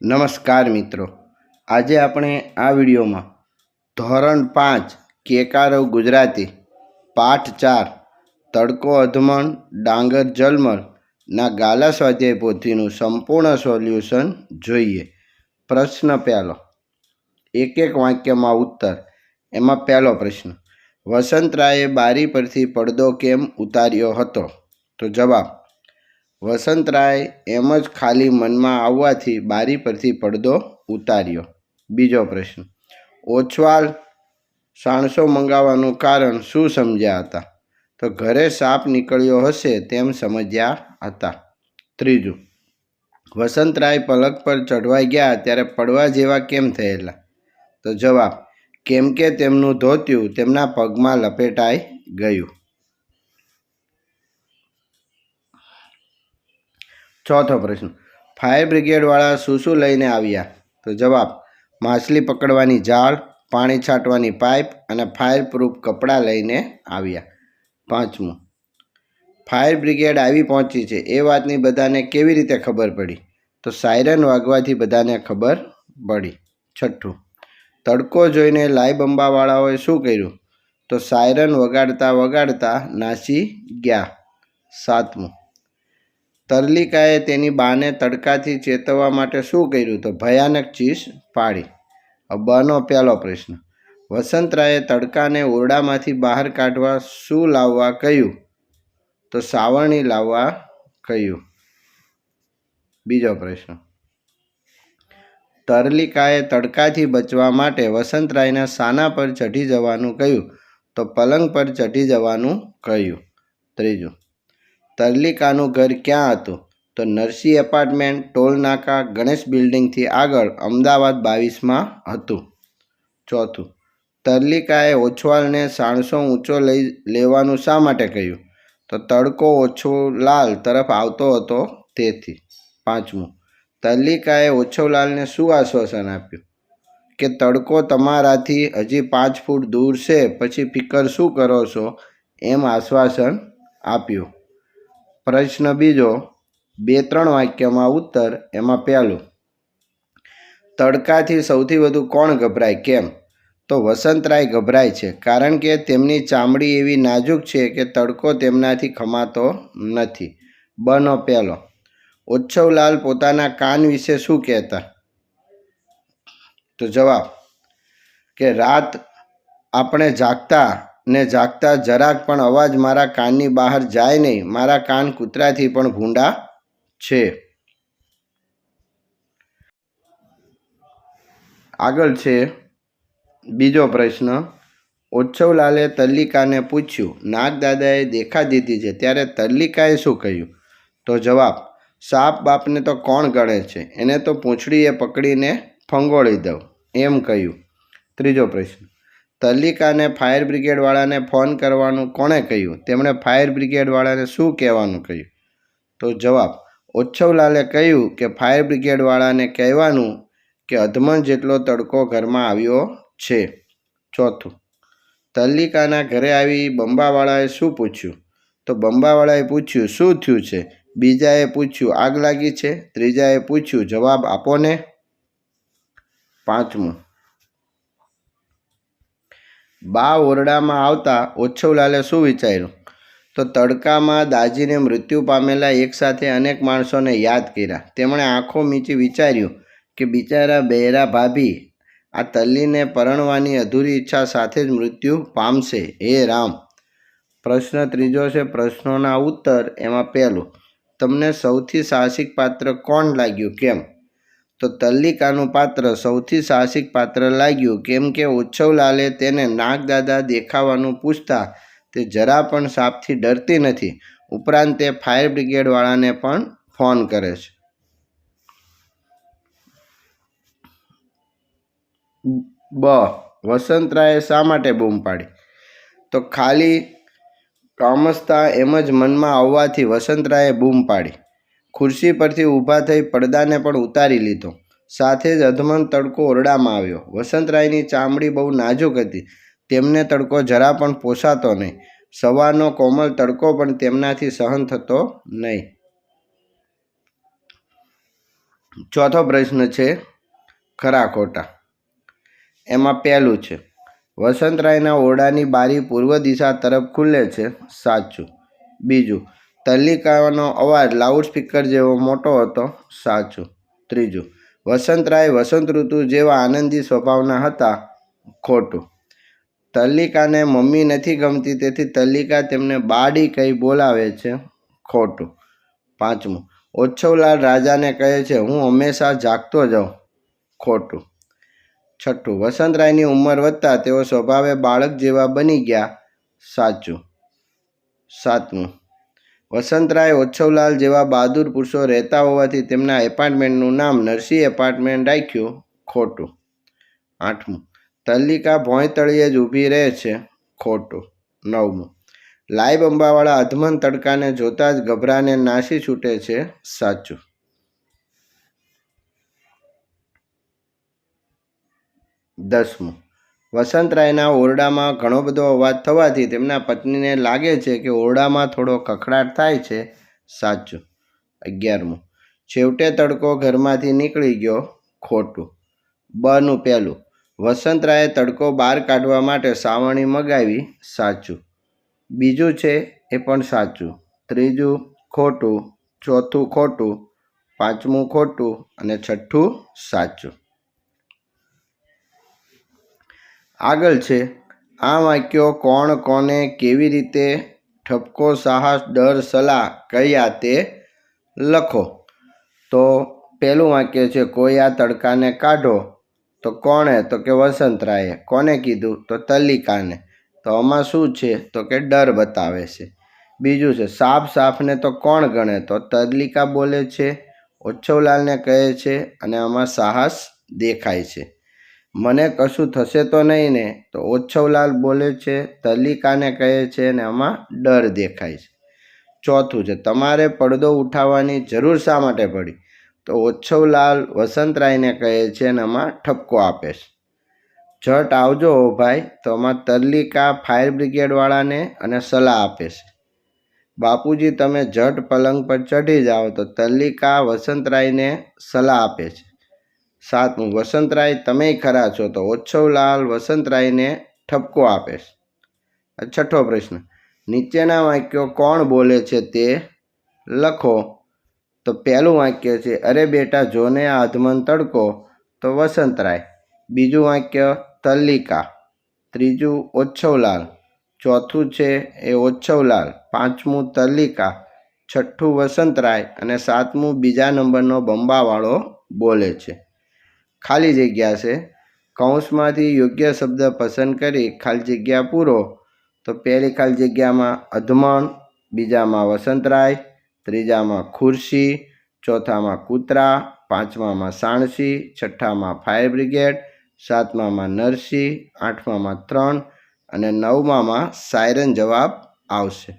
નમસ્કાર મિત્રો, આજે આપણે આ વિડીયોમાં ધોરણ 5 કેકારવ ગુજરાતી પાઠ 4 તડકો અધમણ ડાંગર જલમર ના ગાલા સ્વાધ્યાય પોથીનું સંપૂર્ણ સોલ્યુશન જોઈએ। પ્રશ્ન પહેલો, એક એક વાક્યમાં ઉત્તર। એમાં પહેલો પ્રશ્ન, વસંતરાયે બારી પરથી પડદો કેમ ઉતાર્યો હતો? તો જવાબ, વસંતરાય એમ જ ખાલી મનમાં આવવાથી બારી પરથી પડદો ઉતાર્યો। બીજો પ્રશ્ન, ઓછવાલ સાણસો મંગાવવાનું કારણ શું સમજ્યા હતા? તો ઘરે સાપ નીકળ્યો હશે તેમ સમજ્યા હતા। ત્રીજું, વસંતરાય પલક પર ચઢવાઈ ગયા ત્યારે પડવા જેવા કેમ થયેલા? તો જવાબ, કેમ કે તેમનું ધોતિયું તેમના પગમાં લપેટાઈ ગયું। ચોથો પ્રશ્ન, ફાયર બ્રિગેડવાળા શું લઈને આવ્યા? તો જવાબ, માછલી પકડવાની જાળ, પાણી છાંટવાની પાઇપ અને ફાયર પ્રૂફ કપડાં લઈને આવ્યા। પાંચમું, ફાયર બ્રિગેડ આવી પહોંચી છે એ વાતની બધાને કેવી રીતે ખબર પડી? તો સાયરન વાગવાથી બધાને ખબર પડી। છઠ્ઠું, તડકો જોઈને લાઈ બંબાવાળાઓએ શું કર્યું? તો સાયરન વગાડતા વગાડતા નાસી ગયા। સાતમું, તરલિકાએ તેની બાને તડકાથી ચેતવવા માટે શું કર્યું? તો ભયાનક ચીસ પાડી। બનો પહેલો પ્રશ્ન, વસંતરાયે તડકાને ઓરડામાંથી બહાર કાઢવા શું લાવવા કહ્યું? તો સાવરણી લાવવા કહ્યું। બીજો પ્રશ્ન, તરલિકાએ તડકાથી બચવા માટે વસંતરાયને શાના પર ચઢી જવાનું કહ્યું? તો પલંગ પર ચઢી જવાનું કહ્યું। ત્રીજું, તરલિકાનું ઘર ક્યાં હતું? તો નરસિંહ એપાર્ટમેન્ટ, ટોલ નાકા, ગણેશ બિલ્ડિંગથી આગળ અમદાવાદ 22માં હતું। ચોથું, તરલિકાએ ઓછવાલને સાણસો ઊંચો લઈ લેવાનું શા માટે કહ્યું? તો તડકો ઓછવલાલ તરફ આવતો હતો તેથી। પાંચમું, તરલિકાએ ઓછવલાલને શું આશ્વાસન આપ્યું? કે તડકો તમારાથી હજી 5 ફૂટ દૂર છે, પછી ફિકર શું કરો છો? એમ આશ્વાસન આપ્યું। પ્રશ્ન બીજો, 2-3 વાક્યમાં ઉત્તર। એમાં પહેલું, તડકાથી સૌથી વધુ કોણ ગભરાય? કેમ? તો વસંતરાય ગભરાય છે કારણ કે તેમની ચામડી એવી નાજુક છે કે તડકો તેમનાથી ખમાતો નથી। બનો પહેલો, ઓછવલાલ પોતાના કાન વિશે શું કહેતા? તો જવાબ, કે રાત આપણે જાગતા ને જાગતા જરાક પણ અવાજ મારા કાનની બહાર જાય નહીં, મારા કાન કૂતરાથી પણ ભૂંડા છે। આગળ છે બીજો પ્રશ્ન, ઓછવલાલે તરલિકાને પૂછ્યું, નાગદાદાએ દેખા દીધી છે ત્યારે તરલિકાએ શું કહ્યું? તો જવાબ, સાપ બાપને તો કોણ ગણે છે, એને તો પૂંછડીએ પકડીને ફંગોળી દઉં એમ કહ્યું। ત્રીજો પ્રશ્ન, તરલિકાને ફાયર બ્રિગેડવાળાને ફોન કરવાનું કોણે કહ્યું? તેમણે ફાયર બ્રિગેડવાળાને શું કહેવાનું કહ્યું? તો જવાબ, ઓછવલાલે કહ્યું કે ફાયર બ્રિગેડવાળાને કહેવાનું કે અધમણ જેટલો તડકો ઘરમાં આવ્યો છે। ચોથું, તરલિકાના ઘરે આવી બંબાવાળાએ શું પૂછ્યું? તો બંબાવાળાએ પૂછ્યું, શું થયું છે? બીજાએ પૂછ્યું, આગ લાગી છે? ત્રીજાએ પૂછ્યું, જવાબ આપો ને? પાંચમું, બા ઓરડામાં આવતા ઓછવલાલે શું વિચાર્યું? તો તડકામાં દાજીને મૃત્યુ પામેલા એકસાથે અનેક માણસોને યાદ કર્યા। તેમણે આંખો મીચી વિચાર્યું કે બિચારા બહેરા ભાભી આ તલ્લીને પરણવાની અધૂરી ઈચ્છા સાથે જ મૃત્યુ પામશે। હે રામ! પ્રશ્ન ત્રીજો છે પ્રશ્નોના ઉત્તર। એમાં પહેલું, તમને સૌથી સાહસિક પાત્ર કોણ લાગ્યું? કેમ? તો તરલિકાનું પાત્ર સૌથી સાહસિક પાત્ર લાગ્યું કેમ કે ઓછવલાલે તેને નાગદાદા દેખાવાનું પૂછતા તે જરા પણ સાપથી ડરતી નથી, ઉપરાંત તે ફાયર બ્રિગેડવાળાને પણ ફોન કરે છે। વસંતરાયે શા માટે બૂમ પાડી? તો ખાલી કામસ્તા એમ જ મનમાં આવવાથી વસંતરાયે બૂમ પાડી। ખુરશી પરથી ઊભા થઈ પડદાને પણ ઉતારી લીધો, સાથે જ અધમણ તડકો ઓરડામાં આવ્યો। વસંતરાયની ચામડી બહુ નાજુક હતી, તેમને તડકો જરા પણ પોસાતો નહીં, સવારનો કોમળ તડકો પણ તેમનાથી સહન થતો નહીં। ચોથો પ્રશ્ન છે ખરા ખોટા. એમાં પહેલું છે વસંતરાયના ઓરડાની બારી પૂર્વ દિશા તરફ ખુલે છે, સાચું. બીજું, તલ્લિકાનો અવાજ લાઉડસ્પીકર જેવો મોટો હતો, સાચું. ત્રીજું, વસંતરાય વસંત ઋતુ જેવા આનંદી સ્વભાવના હતા, ખોટું. તલ્લિકાને મમ્મી નથી ગમતી તેથી તલ્લિકા તેમને બાડી કહી બોલાવે છે, ખોટું. પાંચમું, ઓછવલાલ રાજાને કહે છે હું હંમેશા જાગતો જાઉં, ખોટું. છઠ્ઠું, વસંતરાયની ઉંમર વધતા તેઓ સ્વભાવે બાળક જેવા બની ગયા, સાચું. સાતમું, વસંતરાય ઓછવલાલ જેવા બહાદુર પુરુષો રહેતા હોવાથી તેમના એપાર્ટમેન્ટનું નામ નરસિંહ એપાર્ટમેન્ટ રાખ્યું, ખોટું. આઠમું, તલ્લિકા ભોંય તળિયે જ ઊભી રહે છે, ખોટું. નવમું, લાઈવ અંબાવાળા અધમન તડકાને જોતા જ ગભરાને નાસી છૂટે છે, સાચું. દસમું, વસંતરાયના ઓરડામાં ઘણો બધો અવાજ થવાથી તેમના પત્નીને લાગે છે કે ઓરડામાં થોડો કખડાટ થાય છે, સાચું. 11મું, છેવટે તડકો ઘરમાંથી નીકળી ગયો, ખોટું. બનું પહેલું, વસંતરાયે તડકો બહાર કાઢવા માટે સાવરણી મગાવી, સાચું. બીજું છે એ પણ સાચું. ત્રીજું ખોટું. ચોથું ખોટું. પાંચમું ખોટું અને છઠ્ઠું સાચું. આગળ છે આ વાક્યો કોણ કોને કેવી રીતે ઠપકો સાહસ ડર સલાહ કહ્યા તે લખો. તો પહેલું વાક્ય છે કોઈ આ તડકાને કાઢો, તો કોણે? તો કે વસંતરાયે. કોને કીધું? તો તલ્લિકાને. તો આમાં શું છે? તો કે ડર બતાવે છે. બીજું છે સાફ સાફને તો કોણ ગણે? તો તલ્લિકા બોલે છે, ઓછવલાલને કહે છે અને આમાં સાહસ દેખાય છે. મને કશું થશે તો નહીં ને? તો ઓછવલાલ બોલે છે, તલ્લિકાને કહે છે અને આમાં ડર દેખાય છે. ચોથું છે તમારે પડદો ઉઠાવવાની જરૂર શા માટે પડી? તો ઓછવલાલ વસંતરાયને કહે છે અને આમાં ઠપકો આપે છે. ઝટ આવજો ભાઈ, તો આમાં તલ્લિકા ફાયર બ્રિગેડવાળાને અને સલાહ આપે છે. બાપુજી તમે ઝટ પલંગ પર ચઢી જાઓ, તો તલ્લિકા વસંતરાયને સલાહ આપે છે. સાતમું, વસંતરાય તમે ખરા છો, તો ઓછવલાલ વસંતરાયને ઠપકો આપે છે. છઠ્ઠો પ્રશ્ન, નીચેના વાક્યો કોણ બોલે છે તે લખો. તો પહેલું વાક્ય છે અરે બેટા જોને આ અધમન તડકો, તો વસંતરાય. બીજું વાક્ય તલ્લિકા. ત્રીજું ઓછવલાલ. ચોથું છે એ ઓછવલાલ. પાંચમું તલ્લિકા. છઠ્ઠું વસંતરાય અને સાતમું બીજા નંબરનો બંબાવાળો બોલે છે. ખાલી જગ્યા છે. કૌંસમાંથી યોગ્ય શબ્દ પસંદ કરી ખાલી જગ્યા પૂરો. તો પહેલી ખાલી જગ્યામાં અધમણ, બીજામાં વસંતરાય, ત્રીજામાં ખુરશી, ચોથામાં કૂતરા, પાંચમામાં સાણસી, છઠ્ઠામાં ફાયર બ્રિગેડ, સાતમામાં નરસિંહ, આઠમામાં 3 અને નવમામાં સાયરન જવાબ આવશે.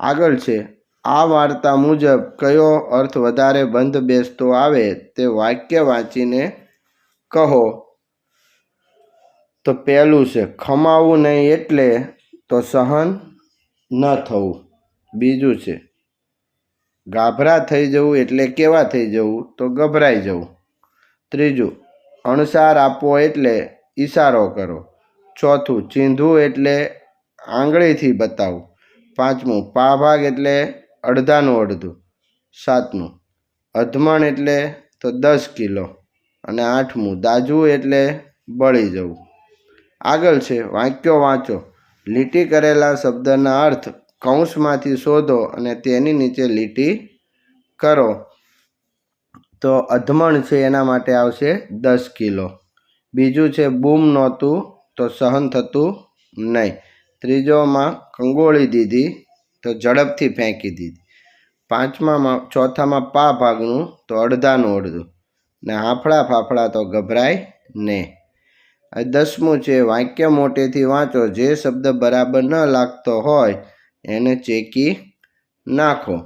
આગળ છે આ વાર્તા મુજબ કયો અર્થ વધારે બંધ બેસતો આવે તે વાક્ય વાંચીને કહો. તો પહેલું છે ખમાવવું નહીં એટલે તો સહન ન થવું. બીજું છે ગાભરા થઈ જવું એટલે કેવા થઈ જવું? તો ગભરાઈ જવું. ત્રીજું અણસાર આપવો એટલે ઈશારો કરો. ચોથું ચીંધવું એટલે આંગળીથી બતાવવું. પાંચમું પાભાગ એટલે અડધાનું અડધું. સાતમું અધમણ એટલે તો 10 કિલો. અને આઠમું દાઝવું એટલે બળી જવું. આગળ છે વાક્યો વાંચો, લીટી કરેલા શબ્દના અર્થ કૌંસમાંથી શોધો અને તેની નીચે લીટી કરો. તો અધમણ છે એના માટે આવશે 10 કિલો. બીજું છે બૂમ નહોતું તો સહન થતું નહીં. ત્રીજોમાં કંગોળી દીધી તો ઝડપથી ફેંકી દીધી. ચોથામાં પા ભાગનું તો અડધાનું અડધું. ને હાફળા ફાફડા તો ગભરાય ને. 10મું છે વાક્ય મોટેથી વાંચો, જે શબ્દ બરાબર ન લાગતો હોય એને ચેકી નાખો.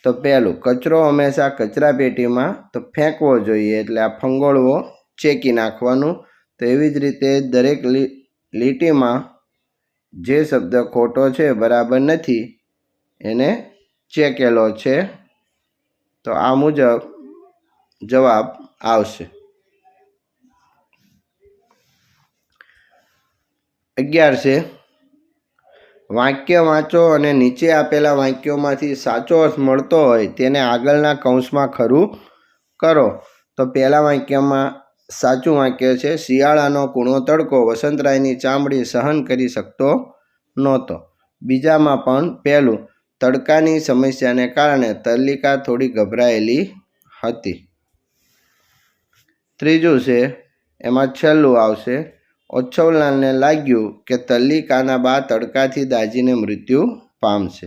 તો પહેલું કચરો હંમેશા કચરા પેટીમાં તો ફેંકવો જોઈએ, એટલે આ ફંગોળવો ચેકી નાખવાનું. તો એવી જ રીતે દરેક લીટીમાં જે શબ્દ ખોટો છે બરાબર નથી એને ચેકેલો છે. તો આ મુજબ જવાબ આવશે। 11 છે વાક્ય વાંચો અને નીચે આપેલા વાક્યોમાંથી સાચો અર્થ મળતો હોય તેને આગળના કૌંસમાં ખરું કરો। તો પહેલા વાક્યમાં સાચું વાક્ય છે શિયાળાનો કૂણો તડકો વસંતરાયની ચામડી સહન કરી શકતો નહોતો। બીજામાં પણ પહેલું તડકાની સમસ્યાને કારણે તરલિકા થોડી ગભરાયેલી હતી। ત્રીજું છે એમાં છેલ્લું આવશે ઓછવલાલને લાગ્યું કે તરલિકાના બા તડકાથી દાઝીને મૃત્યુ પામશે।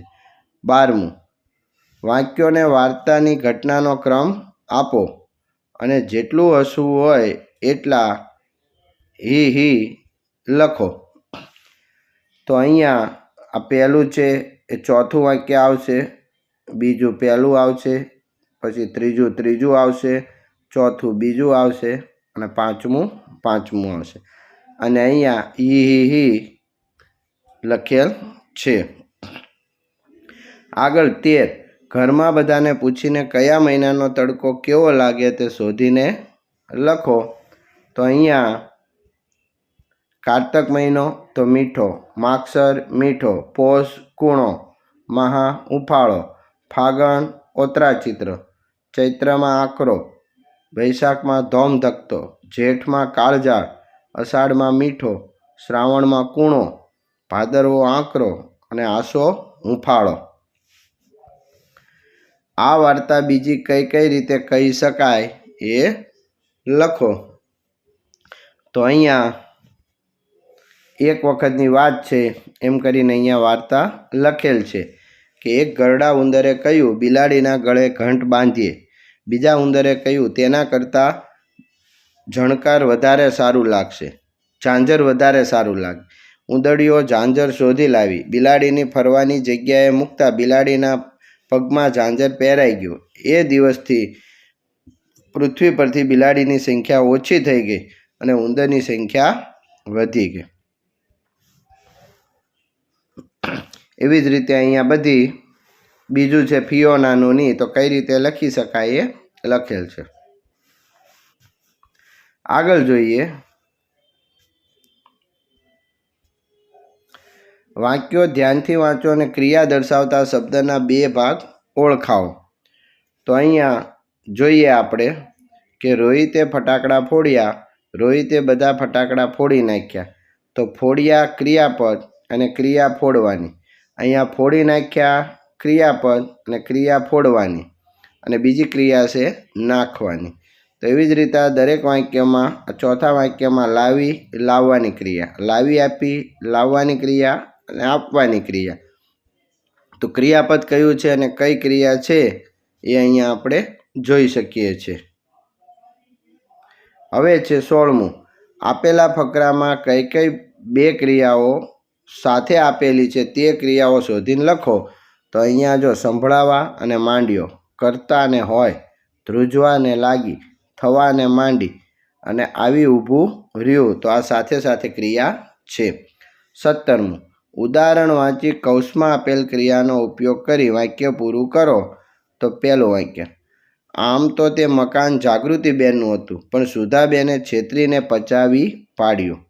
12મું વાક્યોને વાર્તાની ઘટનાનો ક્રમ આપો અને જેટલું હસવું હોય એટલા હી લખો। તો અહીંયા આ પહેલું છે એ ચોથું વાક્ય આવશે, બીજું પહેલું આવશે, પછી ત્રીજું આવશે, ચોથું બીજું આવશે અને પાંચમું આવશે અને અહીંયા હી લખેલ છે। આગળ 13 ઘરમાં બધાને પૂછીને કયા મહિનાનો તડકો કેવો લાગે તે શોધીને લખો। તો અહીંયા કારતક મહિનો તો મીઠો, માગસર મીઠો, પોષ કૂણો, મહા ઉફાળો, ફાગણ ઓતરાચિત્ર, ચૈત્રમાં આકરો, વૈશાખમાં ધોમધકતો, જેઠમાં કાળઝાળ, અષાઢમાં મીઠો, શ્રાવણમાં કૂણો, ભાદરવો આકરો અને આસો હુંફાળો। આ વાર્તા બીજી કઈ કઈ રીતે કહી શકાય એ લખો। તો અહીંયા એક વખતની વાત છે એમ કરીને અહીંયા વાર્તા લખેલ છે કે એક ઘરડા ઉંદરે કહ્યું બિલાડીના ગળે ઘંટ બાંધીએ। બીજા ઉંદરે કહ્યું તેના કરતાં ઝણકાર વધારે સારું લાગશે, ઝાંઝર વધારે સારું લાગે। ઉંદરડીઓ ઝાંઝર શોધી લાવી, બિલાડીની ફરવાની જગ્યાએ મૂકતા બિલાડીના પગમાં ઝાંઝર પહેરાઈ ગયું। એ દિવસથી પૃથ્વી પરથી બિલાડીની સંખ્યા ઓછી થઈ ગઈ અને ઉંદરની સંખ્યા વધી ગઈ। એવી જ રીતે અહીંયા બધી બીજું છે ફિયોનાનું ની તો કઈ રીતે લખી શકાય એ લખેલ છે। આગળ જોઈએ વાક્યો ધ્યાનથી વાંચો અને ક્રિયા દર્શાવતા શબ્દના બે ભાગ ઓળખાવો। તો અહીંયા જોઈએ આપણે કે રોહિતે ફટાકડા ફોડ્યા, રોહિતે બધા ફટાકડા ફોડી નાખ્યા। તો ફોડ્યા ક્રિયાપદ અને ક્રિયા ફોડવાની, અહીંયા ફોડી નાખ્યા ક્રિયાપદ અને ક્રિયા ફોડવાની અને બીજી ક્રિયા છે નાખવાની। તો એવી જ રીતે દરેક વાક્યમાં ચોથા વાક્યમાં લાવી લાવવાની ક્રિયા, લાવી આપી લાવવાની ક્રિયા અને આપવાની ક્રિયા। તો ક્રિયાપદ કયું છે અને કઈ ક્રિયા છે એ અહીંયા આપણે જોઈ શકીએ છીએ। હવે છે 16મું આપેલા ફકરામાં કઈ કઈ બે ક્રિયાઓ સાથે આપેલી છે તે ક્રિયાઓ શોધીને લખો। તો અહીંયા જો સંભળાવા અને માંડ્યો, કરતા ને હોય, ધ્રુજવા ને લાગી, થવા ને માંડી અને આવી ઊભું રહ્યું તો આ સાથે સાથે ક્રિયા છે। 17મું ઉદાહરણ વાંચી કૌંસમાં આપેલ ક્રિયાનો ઉપયોગ કરી વાક્ય પૂરું કરો। તો પહેલું વાક્ય આમ તો તે મકાન જાગૃતિબેનનું હતું પણ સુધાબેને છેતરીને પચાવી પાડ્યું।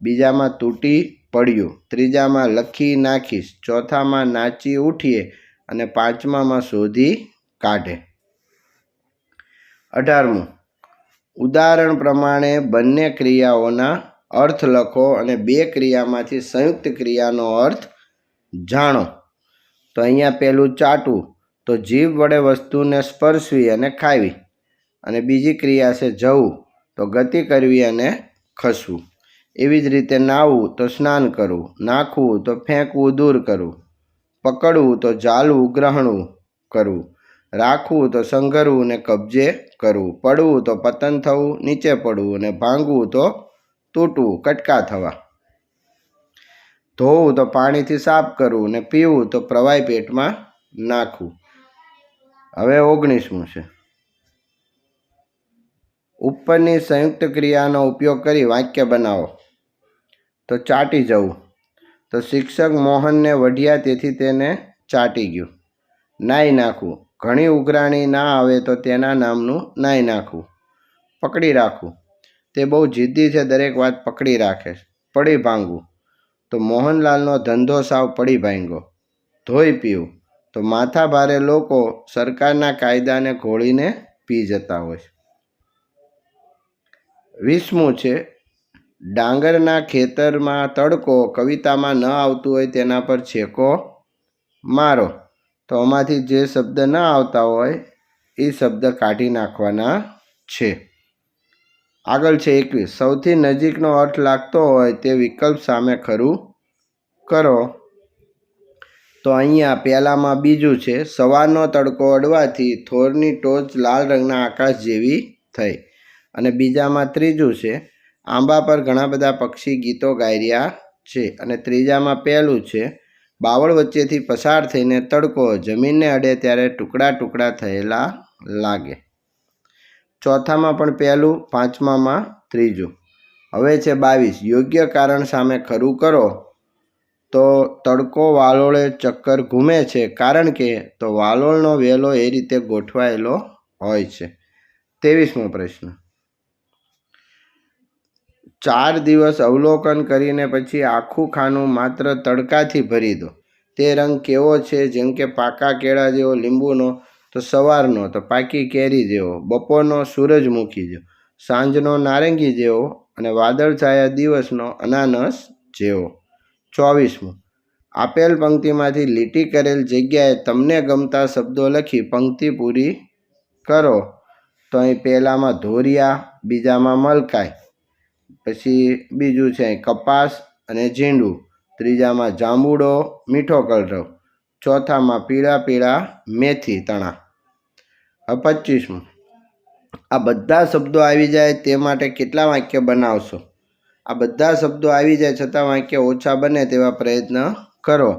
બીજામાં તૂટી પડ્યું, ત્રીજામાં લખી નાખીશ, ચોથામાં નાચી ઉઠીએ અને પાંચમામાં શોધી કાઢે। 18મું ઉદાહરણ પ્રમાણે બંને ક્રિયાઓના અર્થ લખો અને બે ક્રિયામાંથી સંયુક્ત ક્રિયાનો અર્થ જાણો। તો અહીંયા પહેલું ચાટવું તો જીભ વડે વસ્તુને સ્પર્શવી અને ખાવી અને બીજી ક્રિયા છે જવું તો ગતિ કરવી અને ખસવું। એવી જ રીતે નાહવું તો સ્નાન કરવું, નાખવું તો ફેંકવું દૂર કરવું, પકડવું તો ઝાલવું ગ્રહણવું કરવું, રાખવું તો સંઘરવું ને કબજે કરવું, પડવું તો પતન થવું નીચે પડવું અને ભાંગવું તો તૂટવું કટકા થવા, ધોવું તો પાણીથી સાફ કરવું ને પીવું તો પ્રવાહી પેટમાં નાખવું। હવે 19મું છે ઉપરની સંયુક્ત ક્રિયાનો ઉપયોગ કરી વાક્ય બનાવો। તો ચાટી જવું તો શિક્ષક મોહનને વઢ્યા તેથી તેને ચાટી ગયું। નાહી નાખવું ઘણી ઉઘરાણી ના આવે તો તેના નામનું નાઈ નાખવું. પકડી રાખવું, તે બહુ જિદ્દી છે, દરેક વાત પકડી રાખે. પડી ભાંગવું, તો મોહનલાલનો ધંધો સાવ પડી ભાંગ્યો. ધોઈ પીવું, તો માથા ભારે લોકો સરકારના કાયદાને ઘોળીને પી જતા હોય. 20મું છે ડાંગરના ખેતરમાં તડકો. કવિતામાં ન આવતું હોય તેના પર છેકો મારો. તો આમાંથી જે શબ્દ ન આવતા હોય એ શબ્દ કાઢી નાખવાના છે. આગળ છે 21. સૌથી નજીકનો અર્થ લાગતો હોય તે વિકલ્પ સામે ખરું કરો. તો અહીંયા પહેલામાં બીજું છે, સવારનો તડકો અડવાથી થોરની ટોચ લાલ રંગના આકાશ જેવી થઈ. અને બીજામાં ત્રીજું છે, આંબા પર ઘણા બધા પક્ષી ગીતો ગાઈ રહ્યા છે. અને ત્રીજામાં પહેલું છે, બાવળ વચ્ચેથી પસાર થઈને તડકો જમીનને અડે ત્યારે ટુકડા ટુકડા થયેલા લાગે. ચોથામાં પણ પહેલું, પાંચમામાં ત્રીજું. હવે છે 22. યોગ્ય કારણ સામે ખરું કરો. તો તડકો વાલોળે ચક્કર ઘૂમે છે, કારણ કે તો વાલોળનો વેલો એ રીતે ગોઠવાયેલો હોય છે. 23મો પ્રશ્ન. 4 દિવસ અવલોકન કરીને પછી આખું ખાનું માત્ર તડકાથી ભરી દો. તે રંગ કેવો છે? જેમ કે પાકા કેળા જેવો, લીંબુનો, તો સવારનો, તો પાકી કેરી જેવો, બપોરનો સૂરજમુખી જેવો, સાંજનો નારંગી જેવો, અને વાદળછાયા દિવસનો અનાનસ જેવો. 24મું. આપેલ પંક્તિમાંથી લીટી કરેલ જગ્યાએ તમને ગમતા શબ્દો લખી પંક્તિ પૂરી કરો. તો અહીં પહેલામાં ધોરિયા, બીજામાં મલકાઈ, પછી બીજું છે કપાસ અને ઝીંડું, ત્રીજામાં જાંબુડો, મીઠો કલરવ, ચોથામાં પીળા પીળા મેથી તણા. 25મું. આ બધા શબ્દો આવી જાય તે માટે કેટલા વાક્ય બનાવશો? આ બધા શબ્દો આવી જાય છતાં વાક્ય ઓછા બને તેવા પ્રયત્ન કરો.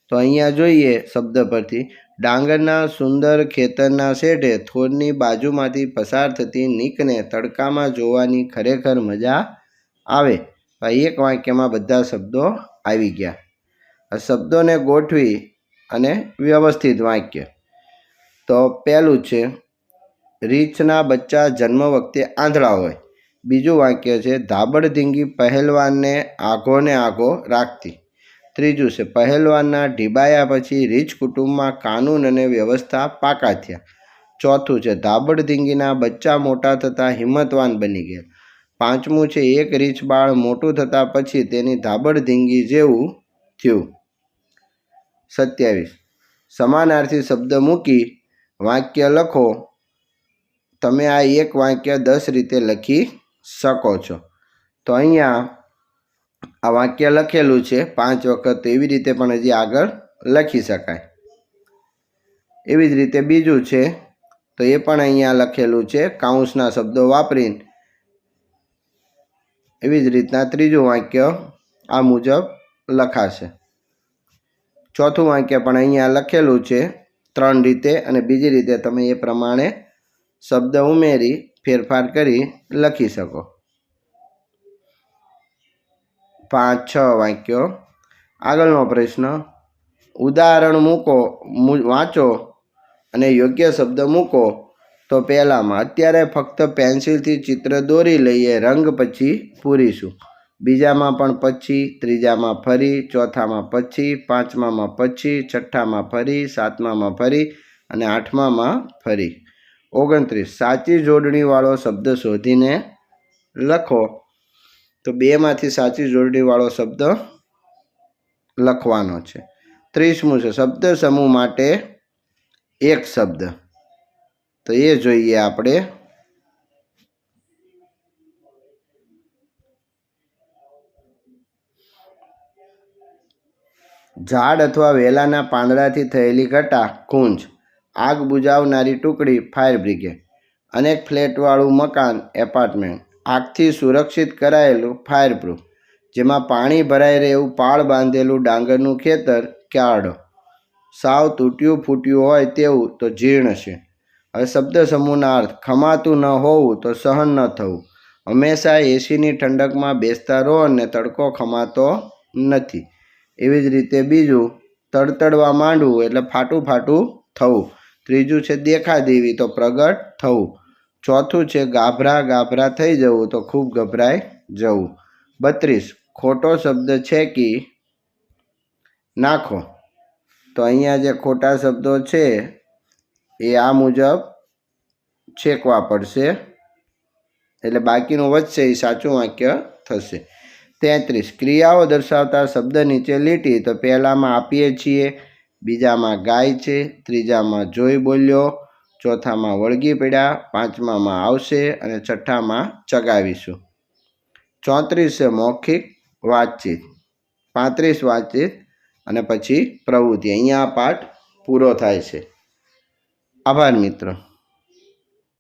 તો અહીંયા જોઈએ શબ્દ પરથી, ડાંગરના સુંદર ખેતરના શેઢે થોરની બાજુમાંથી પસાર થતી નીકને તડકામાં જોવાની ખરેખર મજા આવે. એક વાક્યમાં બધા શબ્દો આવી ગયા. આ શબ્દોને ગોઠવી અને વ્યવસ્થિત વાક્ય. તો પહેલું છે, રીંછના બચ્ચા જન્મ વખતે આંધળા હોય. બીજું વાક્ય છે, ધાબળધીંગી પહેલવાનને આઘોને આઘો રાખતી. ત્રીજું છે, પહેલવાનના ઢીબાયા પછી રીંછ કુટુંબમાં કાનૂન અને વ્યવસ્થા પાકા થયા. ચોથું છે, ધાબળધીંગીના બચ્ચા મોટા થતાં હિંમતવાન બની ગયા. પાંચમું છે, એક રીંછ બાળ મોટું થતાં પછી તેની ધાબળધીંગી જેવું થયું. 27. સમાનાર્થી શબ્દ મૂકી વાક્ય લખો. તમે આ એક વાક્ય 10 રીતે લખી શકો છો. તો અહીંયા આ વાક્ય લખેલું છે 5 વખત, એવી રીતે પણ હજી આગળ લખી શકાય. એવી જ રીતે બીજું છે, તો એ પણ અહીંયા લખેલું છે કાઉન્સના શબ્દો વાપરીને. એવી જ રીતના ત્રીજું વાક્ય આ મુજબ લખાશે. ચોથું વાક્ય પણ અહીંયા લખેલું છે 3 રીતે, અને બીજી રીતે તમે એ પ્રમાણે શબ્દ ઉમેરી ફેરફાર કરી લખી શકો. 5-6 વાક્યો. આગળનો પ્રશ્ન, ઉદાહરણ મૂકો, વાંચો અને યોગ્ય શબ્દ મૂકો. તો પહેલામાં, અત્યારે ફક્ત પેન્સિલથી ચિત્ર દોરી લઈએ, રંગ પછી પૂરીશું. બીજામાં પણ પછી, ત્રીજામાં ફરી, ચોથામાં પછી, પાંચમામાં પછી, છઠ્ઠામાં ફરી, સાતમામાં ફરી અને આઠમામાં ફરી. 29. સાચી જોડણીવાળો શબ્દ શોધીને લખો. તો 2માંથી સાચી જોડણીવાળો શબ્દ લખવાનો છે. 30મું છે, શબ્દ સમૂહ માટે એક શબ્દ. તો એ જોઈએ આપણે. ઝાડ અથવા વેલાના પાંદડાથી થયેલી ઘટા, કુંજ. આગ બુઝાવનારી ટુકડી, ફાયર બ્રિગેડ. અનેક ફ્લેટવાળું મકાન, એપાર્ટમેન્ટ. આગથી સુરક્ષિત કરાયેલું, ફાયરપ્રૂફ. જેમાં પાણી ભરાઈ રહે એવું પાળ બાંધેલું ડાંગરનું ખેતર, ક્યાર્ડો. સાવ તૂટ્યું ફૂટ્યું હોય તેવું, તો જીર્ણ છે. હવે શબ્દ સમૂહના અર્થ. ખમાતું ન હોવું, તો સહન ન થવું. હંમેશા એસીની ઠંડકમાં બેસતા રહો અને તડકો ખમાતો નથી. એવી જ રીતે બીજું, તડતડવા માંડવું એટલે ફાટું ફાટું થવું. ત્રીજું છે દેખાદેવી, તો પ્રગટ થવું. ચોથું છે ગાભરા ગાભરા થઈ જવું, તો ખૂબ ગભરાઈ જવું. 32 ખોટો શબ્દ છેકી નાખો. તો અહીંયા જે ખોટા શબ્દો છે એ આ મુજબ છેકવા પડશે, એટલે બાકીનું વધશે એ સાચું વાક્ય થશે. 33 ક્રિયાઓ દર્શાવતા શબ્દ નીચે લીટી. તો પહેલામાં આપીએ છીએ, બીજામાં ગાય છે, ત્રીજામાં જોઈ બોલ્યો, ચોથામાં વળગી પડ્યા, પાંચમામાં આવશે અને છઠ્ઠામાં ચગાવીશું. 34 છે મૌખિક વાતચીત, 35 વાતચીત અને પછી પ્રવૃત્તિ. અહીંયા આ પાઠ પૂરો થાય છે. આભાર મિત્રો.